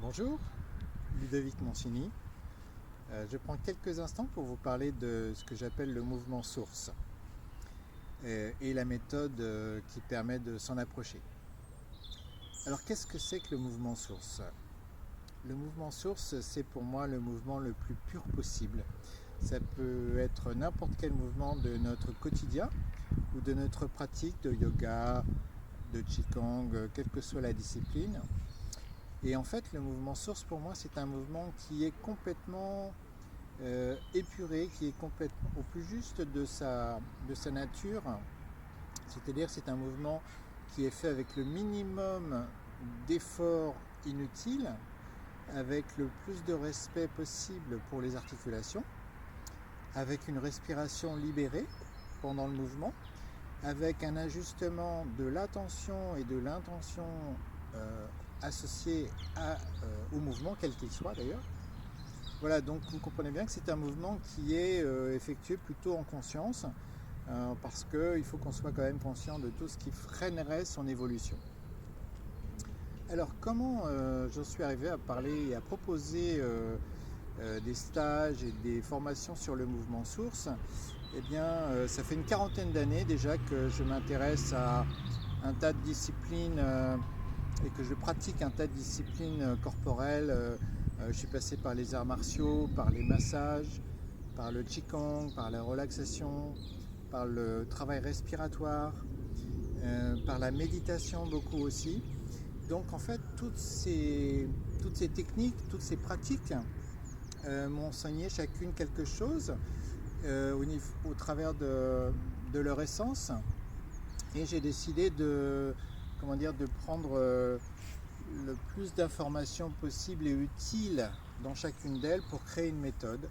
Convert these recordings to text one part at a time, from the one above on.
Bonjour, Ludovic Mancini. Je prends quelques instants pour vous parler de ce que j'appelle le mouvement source et la méthode qui permet de s'en approcher. Alors qu'est-ce que c'est que le mouvement source? Le mouvement source, c'est pour moi le mouvement le plus pur possible. Ça peut être n'importe quel mouvement de notre quotidien ou de notre pratique de yoga, de qigong, quelle que soit la discipline. Et en fait, le mouvement source, pour moi, c'est un mouvement qui est complètement épuré, qui est complètement au plus juste de sa nature. C'est-à-dire c'est un mouvement qui est fait avec le minimum d'efforts inutiles, avec le plus de respect possible pour les articulations, avec une respiration libérée pendant le mouvement, avec un ajustement de l'attention et de l'intention associé au mouvement, quel qu'il soit d'ailleurs. Voilà, donc vous comprenez bien que c'est un mouvement qui est effectué plutôt en conscience, parce qu'il faut qu'on soit quand même conscient de tout ce qui freinerait son évolution. Alors comment j'en suis arrivé à parler et à proposer des stages et des formations sur le mouvement source? Eh bien, ça fait une quarantaine d'années déjà que je m'intéresse à un tas de disciplines et que je pratique un tas de disciplines corporelles. Je suis passé par les arts martiaux, par les massages, par le qigong, par la relaxation, par le travail respiratoire, par la méditation beaucoup aussi. Donc en fait, toutes ces techniques, toutes ces pratiques m'ont enseigné chacune quelque chose au travers de leur essence. Et j'ai décidé de prendre le plus d'informations possibles et utiles dans chacune d'elles pour créer une méthode.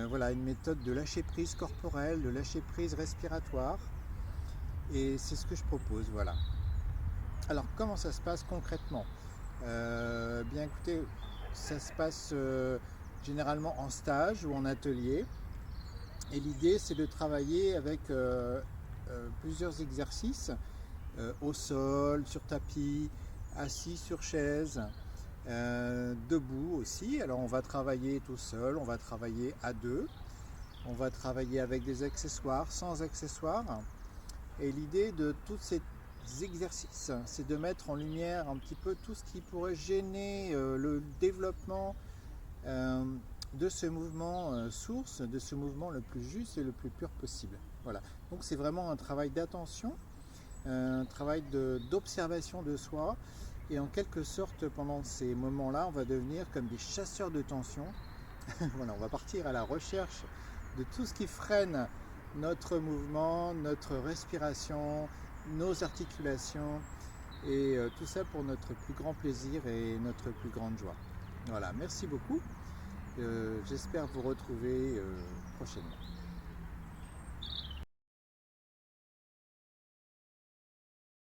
Voilà, une méthode de lâcher prise corporelle, de lâcher prise respiratoire. Et c'est ce que je propose, voilà. Alors comment ça se passe concrètement? Bien écoutez, ça se passe généralement en stage ou en atelier. Et l'idée c'est de travailler avec plusieurs exercices au sol, sur tapis, assis sur chaise, debout aussi. Alors on va travailler tout seul, on va travailler à deux, on va travailler avec des accessoires, sans accessoires. Et l'idée de tous ces exercices, c'est de mettre en lumière un petit peu tout ce qui pourrait gêner le développement de ce mouvement source, de ce mouvement le plus juste et le plus pur possible. Voilà. Donc c'est vraiment un travail d'attention, un travail d'observation de soi. Et en quelque sorte, pendant ces moments-là, on va devenir comme des chasseurs de tension. Voilà, on va partir à la recherche de tout ce qui freine notre mouvement, notre respiration, nos articulations, et tout ça pour notre plus grand plaisir et notre plus grande joie. Voilà, merci beaucoup. J'espère vous retrouver prochainement.